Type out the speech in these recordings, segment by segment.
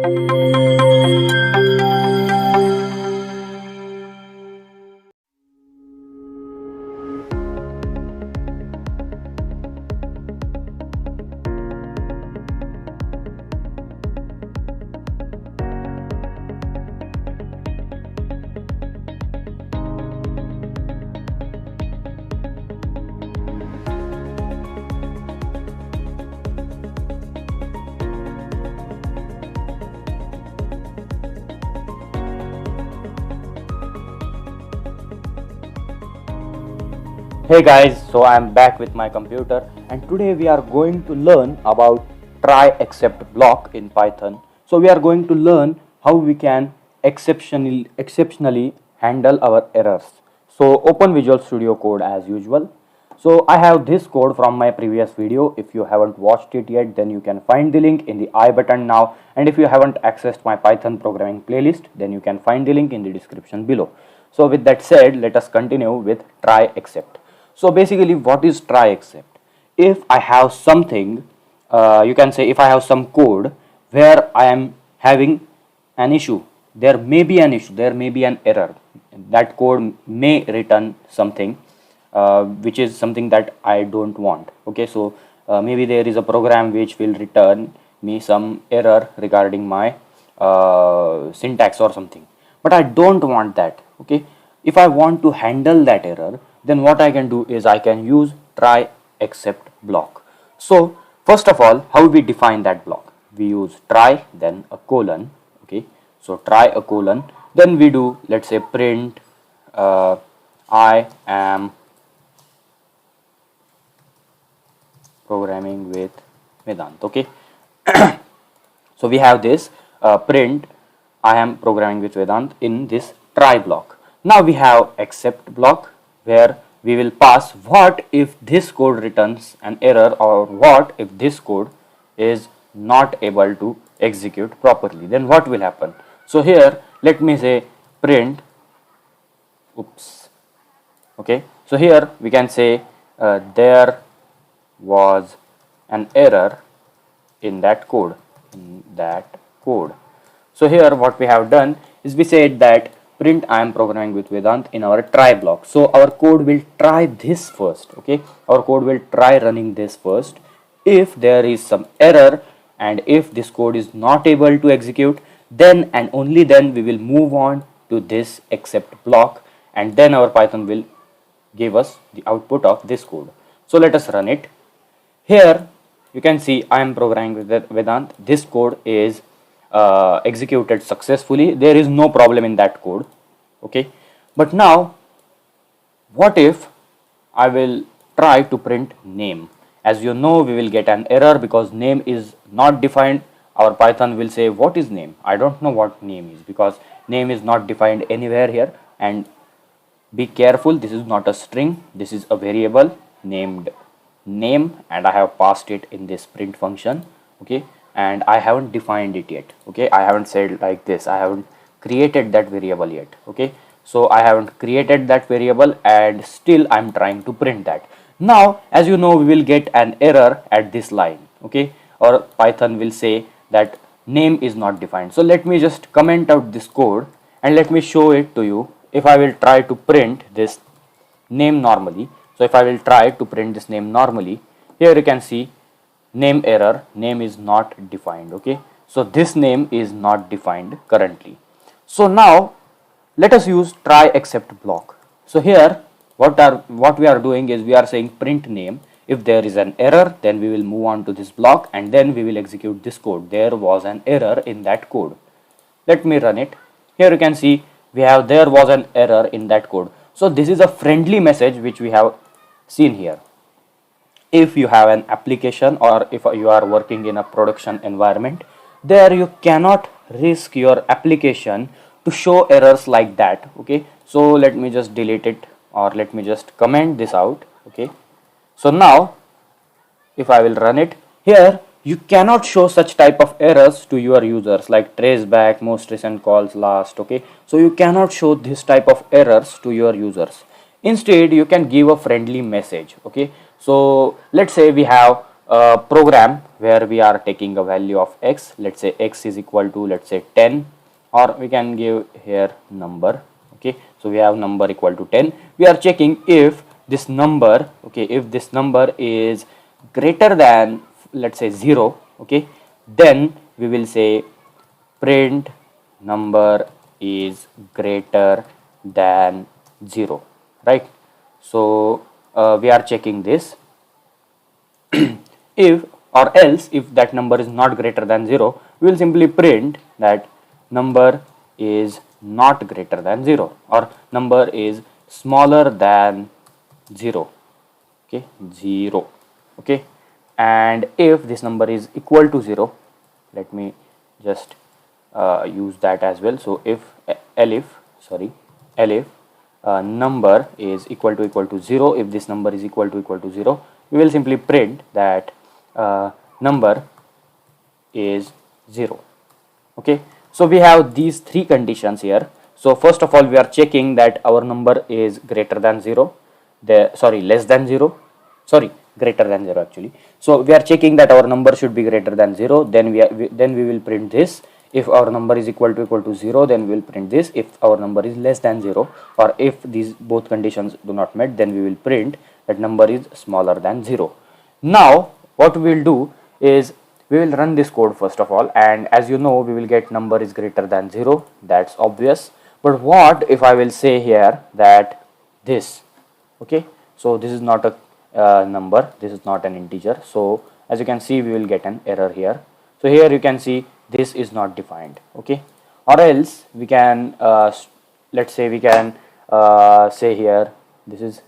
Hey guys, so I am back with my computer and today we are going to learn about try except block in Python. So we are going to learn how we can exceptionally handle our errors. So open Visual Studio Code as usual. So I have this code from my previous video. If you haven't watched it yet, then you can find the link in the I button now, and if you haven't accessed my Python programming playlist, then you can find the link in the description below. So with that said, let us continue with try except. So basically, what is try except? If I have something, you can say if I have some code where I am having an issue, there may be an issue, there may be an error. That code may return something which is something that I don't want. Okay, so maybe there is a program which will return me some error regarding my syntax or something, but I don't want that. Okay, if I want to handle that error, then what I can do is I can use try except block. So first of all, how we define that block? We use try, then a colon. Okay, so try a colon, then we do, let's say, print I am programming with Vedant. Okay, so we have this print I am programming with Vedant in this try block. Now we have except block, where we will pass what if this code returns an error, or what if this code is not able to execute properly, then what will happen. So here let me say print okay, so here we can say there was an error in that code, So here what we have done is we said that print I am programming with Vedant in our try block. So our code will try this first. Okay, our code will try running this first. If there is some error and if this code is not able to execute, then and only then we will move on to this except block, and then our Python will give us the output of this code. So let us run it. Here you can see I am programming with Vedant. This code is executed successfully. There is no problem in that code. Okay, but now what if I will try to print name? As you know, we will get an error because name is not defined. Our Python will say, what is name? I don't know what name is, because name is not defined anywhere here. And be careful, this is not a string, this is a variable named name, and I have passed it in this print function. Okay, and I haven't defined it yet. Okay, I haven't said like this, I haven't created that variable yet. Okay, so I haven't created that variable and still I'm trying to print that. Now as you know, we will get an error at this line. Okay, or Python will say that name is not defined. So let me just comment out this code and let me show it to you. If I will try to print this name normally, so if I will try to print this name normally, here you can see name error, name is not defined. Okay, so this name is not defined currently. So now let us use try except block. So here what we are doing is we are saying print name. If there is an error, then we will move on to this block and then we will execute this code. There was an error in that code. Let me run it. Here you can see we have there was an error in that code. So this is a friendly message which we have seen here. If you have an application or if you are working in a production environment, there you cannot risk your application to show errors like that. Okay, so let me just delete it, or let me just comment this out. Okay, so now if I will run it, here you cannot show such type of errors to your users like traceback, most recent calls, last. Okay, so you cannot show this type of errors to your users. Instead you can give a friendly message. Okay, so let's say we have program where we are taking a value of x. Let's say x is equal to, let's say 10, or we can give here number. Okay, so we have number equal to 10. We are checking if this number, okay, if this number is greater than, let's say 0, okay, then we will say print number is greater than 0, right? So we are checking this. If or else if that number is not greater than 0, we will simply print that number is not greater than 0, or number is smaller than 0. Okay, 0. Okay, and if this number is equal to 0, let me just use that as well. So if elif number is equal to 0, if this number is equal to 0, we will simply print that number is 0. Okay, so we have these three conditions here. So first of all, we are checking that our number is greater than 0, less than 0, greater than 0 actually. So we are checking that our number should be greater than 0, then we will print this. If our number is equal to 0, then we will print this. If our number is less than 0, or if these both conditions do not met, then we will print that number is smaller than 0. Now what we will do is we will run this code first of all, and as you know, we will get number is greater than 0. That's obvious. But what if I will say here that this, okay, so this is not a number, this is not an integer. So as you can see, we will get an error here. So here you can see this is not defined. Okay, or else we can let's say we can say here this is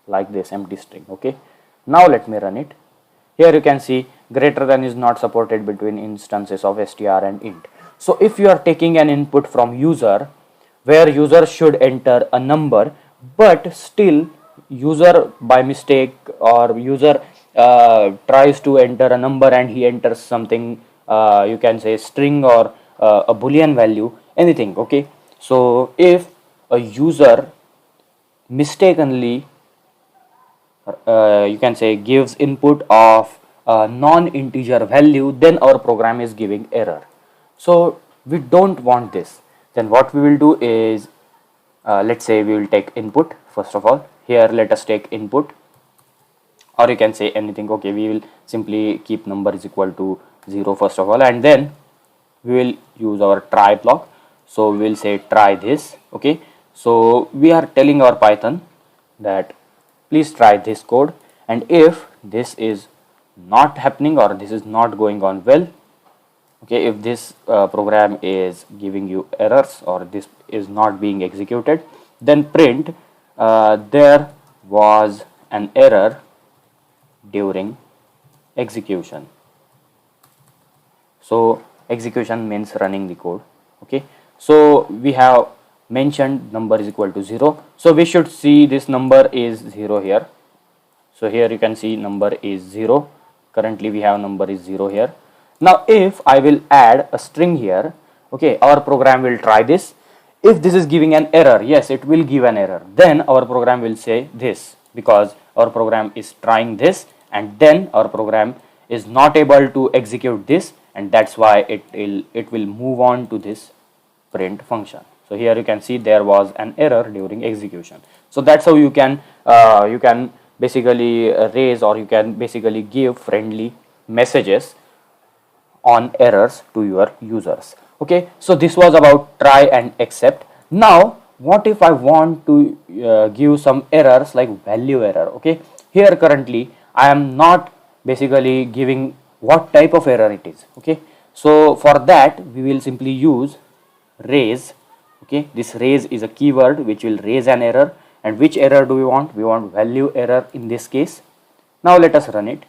like this empty string. Okay, now let me run it. Here you can see greater than is not supported between instances of str and int. So if you are taking an input from user where user should enter a number, but still user by mistake or user tries to enter a number and he enters something, you can say string or a boolean value, anything. Okay, so if a user mistakenly you can say gives input of a non-integer value, then our program is giving error. So we don't want this. Then what we will do is let's say we will take input first of all. Here let us take input, or you can say anything. Okay, we will simply keep number is equal to 0 first of all, and then we will use our try block. So we will say try this. Okay, so we are telling our Python that please try this code, and if this is not happening or this is not going on well, okay, if this program is giving you errors or this is not being executed, then print there was an error during execution. So execution means running the code. Okay, so we have mentioned number is equal to 0, so we should see this number is 0 here. So here you can see number is 0. Currently we have number is 0 here. Now if I will add a string here, okay, our program will try this. If this is giving an error, yes, it will give an error, then our program will say this, because our program is trying this, and then our program is not able to execute this, and that's why it will move on to this print function. So here you can see there was an error during execution. So that's how you can basically raise, or you can basically give friendly messages on errors to your users. Okay, so this was about try and accept. Now what if I want to give some errors like value error? Okay, here currently I am not basically giving what type of error it is. Okay, so for that we will simply use raise. Okay, this raise is a keyword which will raise an error. And which error do we want? We want value error in this case. Now let us run it.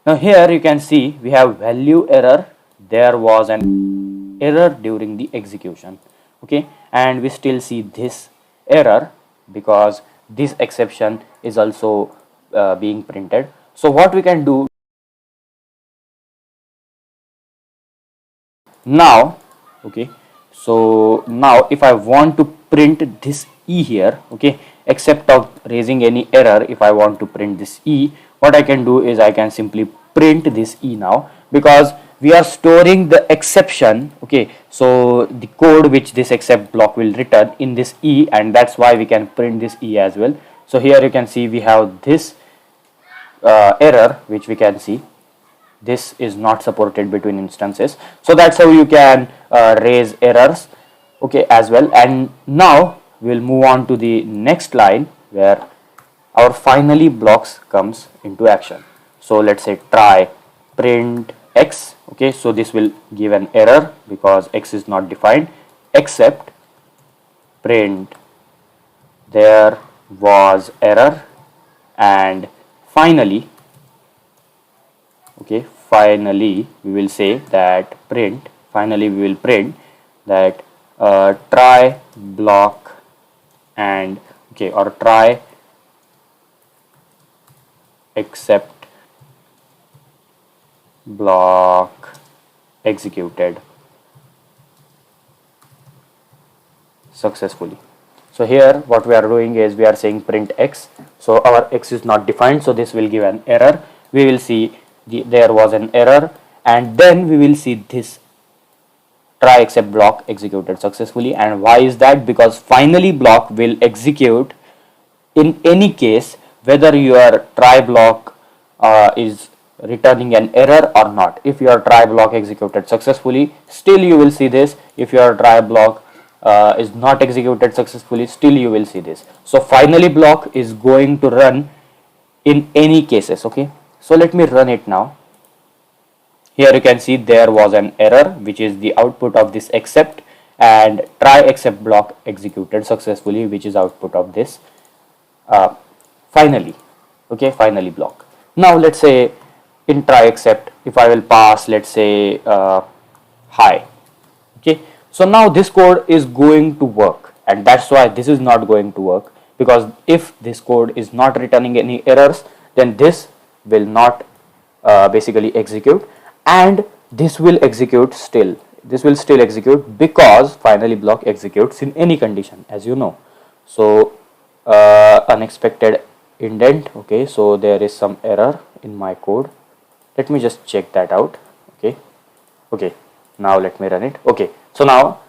Now here you can see we have value error. There was an error during the execution. Okay, and we still see this error because this exception is also being printed. So what we can do now, okay, so now if I want to print this E here, okay, except of raising any error, if I want to print this E, what I can do is I can simply print this E now, because we are storing the exception. Okay, so the code which this except block will return in this E, and that's why we can print this E as well. So here you can see we have this error which we can see. This is not supported between instances, so that's how you can raise errors, okay, as well. And now we'll move on to the next line where our finally blocks comes into action. So let's say try print x. Okay, so this will give an error because x is not defined, except print there was error, and finally, okay, finally we will say that print, finally we will print that try block and, okay, or try except block executed successfully. So here what we are doing is we are saying print x, so our x is not defined, so this will give an error. We will see there was an error, and then we will see this try except block executed successfully. And why is that? Because finally block will execute in any case whether your try block is returning an error or not. If your try block executed successfully, still you will see this. If your try block is not executed successfully, still you will see this. So finally block is going to run in any cases. Okay, so let me run it now. Here you can see there was an error, which is the output of this except, and try except block executed successfully, which is output of this finally. Okay, finally block. Now let's say in try except, if I will pass, let's say hi. Okay, so now this code is going to work, and that's why this is not going to work, because if this code is not returning any errors, then this will not basically execute, and this will execute still. This will still execute because finally block executes in any condition, as you know. So unexpected indent. Okay, so there is some error in my code. Let me just check that out. Okay, now let me run it. Okay, so now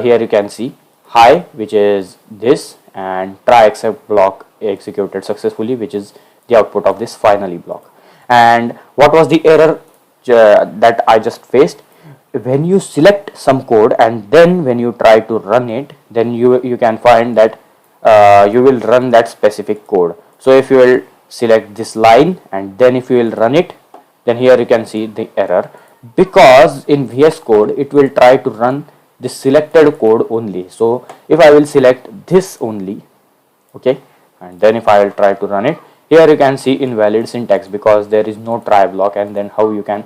here you can see hi, which is this, and try except block executed successfully, which is the output of this finally block. And what was the error that I just faced? When you select some code and then when you try to run it, then you can find that you will run that specific code. So if you will select this line and then if you will run it, then here you can see the error, because in VS Code it will try to run the selected code only. So if I will select this only, okay, and then if I will try to run it, here you can see invalid syntax because there is no try block, and then how you can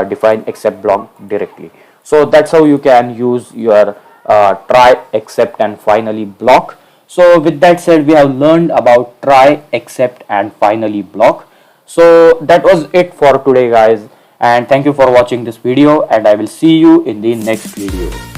define except block directly. So that's how you can use your try except and finally block. So with that said, we have learned about try except and finally block. So that was it for today, guys, and thank you for watching this video, and I will see you in the next video.